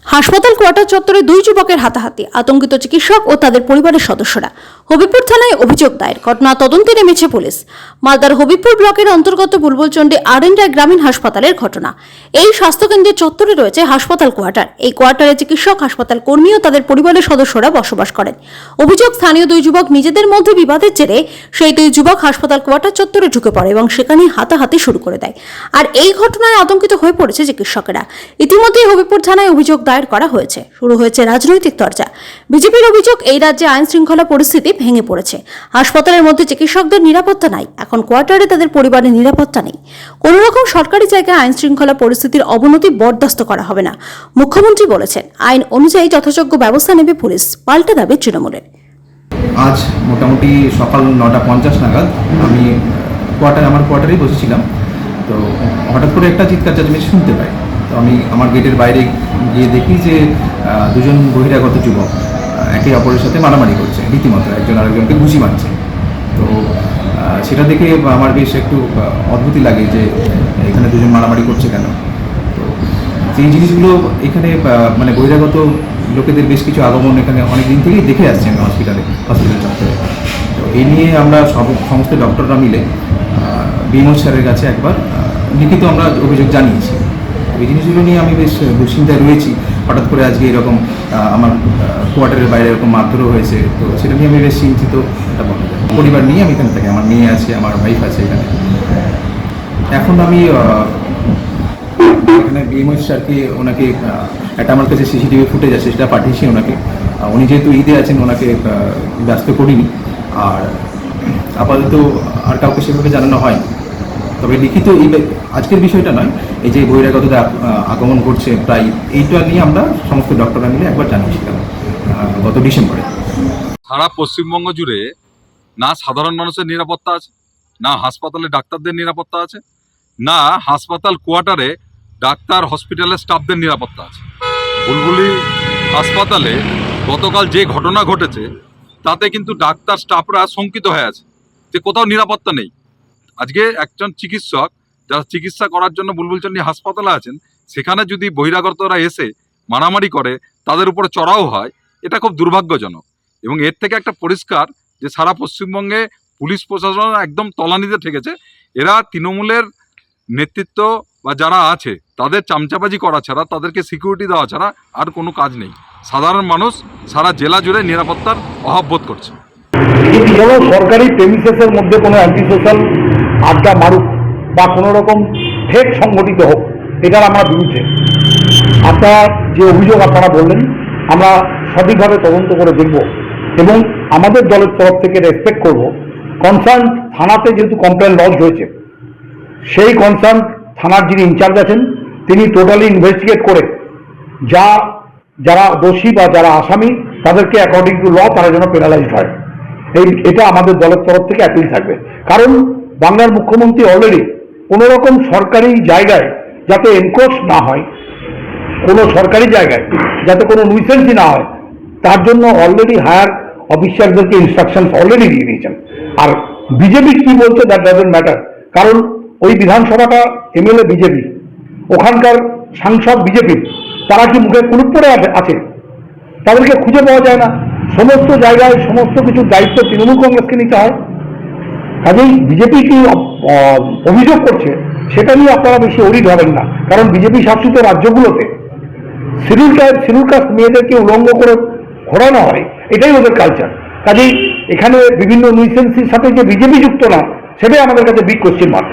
হাসপাতাল কোয়ার্টার চত্বরে দুই যুবকের হাতাহাতি, আতঙ্কিত চিকিৎসক ও তাদের পরিবারের সদস্যরা। হবিবপুর থানায় অভিযোগ দায়ের, ঘটনা তদন্তে নেমেছে পুলিশ। মালদার হবিবপুর ব্লকের অন্তর্গত বুলবুলচন্ডী আরএনডাই গ্রামীণ হাসপাতালের ঘটনা। এই স্বাস্থ্যকেন্দ্রের চত্বরে রয়েছে হাসপাতাল কোয়ার্টার। এই কোয়ার্টারে চিকিৎসক, হাসপাতাল কর্মী ও তাদের পরিবারের সদস্যরা বসবাস করেন। অভিযোগ, স্থানীয় দুই যুবক নিজেদের মধ্যে বিবাদের জেরে সেই দুই যুবক হাসপাতাল কোয়ার্টার চত্বরে ঢুকে পড়ে এবং সেখানেই হাতাহাতি শুরু করে দেয়। আর এই ঘটনায় আতঙ্কিত হয়ে পড়েছে চিকিৎসকেরা। ইতিমধ্যেই হবিবপুর থানায় অভিযোগ দায়ের করা হয়েছে। শুরু হয়েছে রাজনৈতিক চর্চা। বিজেপির অভিযোগ, এই রাজ্যে আইন শৃঙ্খলা পরিস্থিতি ভেঙে পড়েছে। হাসপাতালের মধ্যে চিকিৎসকদের নিরাপত্তা নাই, এখন কোয়ার্টারে তাদের পরিবারের নিরাপত্তা নেই। কোন রকম সরকারি জায়গায় আইন শৃঙ্খলা পরিস্থিতির অবনতি বরদাস্ত করা হবে না। মুখ্যমন্ত্রী বলেছেন, আইন অনুযায়ী যথাযোগ্য ব্যবস্থা নেবে পুলিশ। পাল্টা দাবি তৃণমূলের। আজ মোটামুটি সকাল 9:50 নাগাদ আমি আমার কোয়ার্টারেই বসেছিলাম। তো হঠাৎ করে একটা চিৎকার চেঁচামেচি শুনতে পাই। তো আমি আমার গেটের বাইরে গিয়ে দেখি যে দুজন বহিরাগত যুবক একে অপরের সাথে মারামারি করছে, রীতিমতো একজন আরেকজনকে ঘুষি মারছে। তো সেটা দেখে আমার বেশ একটু অদ্ভুতই লাগে যে এখানে দুজন মারামারি করছে কেন। তো সেই জিনিসগুলো এখানে মানে বহিরাগত লোকেদের বেশ কিছু আগমন এখানে অনেক দিন থেকেই দেখে আসছি আমি হসপিটাল চত্বরে। তো এই নিয়ে আমরা সমস্ত ডক্টররা মিলে বিমল স্যারের কাছে একবার লিখিত আমরা অভিযোগ জানিয়েছি। এই জিনিসগুলো নিয়ে আমি বেশ দুশ্চিন্তায় রয়েছি। হঠাৎ করে আজকে এরকম আমার কোয়ার্টারের বাইরে এরকম মারধরও হয়েছে। তো সেটা নিয়ে আমি বেশ চিন্তিত, এটা বলা যায়। পরিবার নিয়ে আমি এখানে থাকি, আমার মেয়ে আছে, আমার ওয়াইফ আছে এখানে। এখন আমি এখানে বিএমও স্যারকে ওনাকে একটা আমার কাছে সিসিটিভি ফুটেজ আছে, সেটা পাঠিয়েছি ওনাকে। উনি যেহেতু ঈদে আছেন, ওনাকে ব্যস্ত করিনি। আর আপাতত আর কাউকে সেভাবে জানানো হয়নি। তবে লিখিত আজকের বিষয়টা নয়, এই যে বহিরাগতদের আগমন ঘটছে প্রায়, এইটা নিয়ে আমরা সমস্ত ডক্টররা মিলে একবার জানিয়েছিলাম গত ডিসেম্বরে। সারা পশ্চিমবঙ্গ জুড়ে না সাধারণ মানুষের নিরাপত্তা আছে, না হাসপাতালে ডাক্তারদের নিরাপত্তা আছে, না হাসপাতাল কোয়ার্টারে ডাক্তার হসপিটালের স্টাফদের নিরাপত্তা আছে। বুলবুলি হাসপাতালে গতকাল যে ঘটনা ঘটেছে তাতে কিন্তু ডাক্তার স্টাফরা শঙ্কিত হয়ে আছে যে কোথাও নিরাপত্তা নেই। আজকে একজন চিকিৎসক যারা চিকিৎসা করার জন্য বুলবুলচন্ডী হাসপাতালে আছেন, সেখানে যদি বহিরাগতরা এসে মারামারি করে, তাদের উপরে চড়াও হয়, এটা খুব দুর্ভাগ্যজনক। এবং এর থেকে একটা পরিষ্কার যে সারা পশ্চিমবঙ্গে পুলিশ প্রশাসন একদম তলানিতে ঠেকেছে। এরা তৃণমূলের নেতৃত্ব বা যারা আছে তাদের চামচাবাজি করা ছাড়া, তাদেরকে সিকিউরিটি দেওয়া ছাড়া আর কোনো কাজ নেই। সাধারণ মানুষ সারা জেলা জুড়ে নিরাপত্তার অভাব বোধ করছে। যেন সরকারি প্রেমিসেসের মধ্যে কোনো অ্যান্টি সোশ্যাল আড্ডা মারুক বা কোনো রকম ঠেক সংগঠিত হোক, এটার আমরা বিরুদ্ধে। আপনার যে অভিযোগ আপনারা বললেন, আমরা সঠিকভাবে তদন্ত করে দেখব এবং আমাদের দলের তরফ থেকে রেসপেক্ট করব। কনসার্ন থানাতে যেহেতু কমপ্লেন লজ হয়েছে, সেই কনসার্ন থানার যিনি ইনচার্জ আছেন তিনি টোটালি ইনভেস্টিগেট করে যারা দোষী বা যারা আসামি তাদেরকে অ্যাকর্ডিং টু ল তারা যেন পেনালাইজড হয়, এটা আমাদের দলের তরফ থেকে অ্যাপিল থাকবে। কারণ বাংলার মুখ্যমন্ত্রী অলরেডি কোনো রকম সরকারি জায়গায় যাতে এনক্রোচ না হয়, কোনো সরকারি জায়গায় যাতে কোনো নুইসেন্সই না হয়, তার জন্য অলরেডি হায়ার অফিসারদেরকে ইনস্ট্রাকশন অলরেডি দিয়ে দিয়েছেন। আর বিজেপি কি বলছে দ্যাট ডাজন্ট ম্যাটার, কারণ ওই বিধানসভাটা এমএলএ বিজেপি, ওখানকার সাংসদ বিজেপি, তারা কি মুখে কুলুপ পড়ে আছে? তাদেরকে খুঁজে পাওয়া যায় না। সমস্ত জায়গায় সমস্ত কিছুর দায়িত্ব তৃণমূল কংগ্রেসকে নিতে হয়। কাজেই বিজেপি কি অভিযোগ করছে সেটা নিয়ে আপনারা বেশি অরিড হবেন না, কারণ বিজেপি শাসিত রাজ্যগুলোতে শিডিউল কাস্ট মেয়েদেরকে উলঙ্গ করে ঘোরানো হয়, এটাই ওদের কালচার। কাজেই এখানে বিভিন্ন নুইসেন্সির সাথে যে বিজেপি যুক্ত না, সেটাই আমাদের কাছে বিগ কোয়েশ্চেন মার্ক।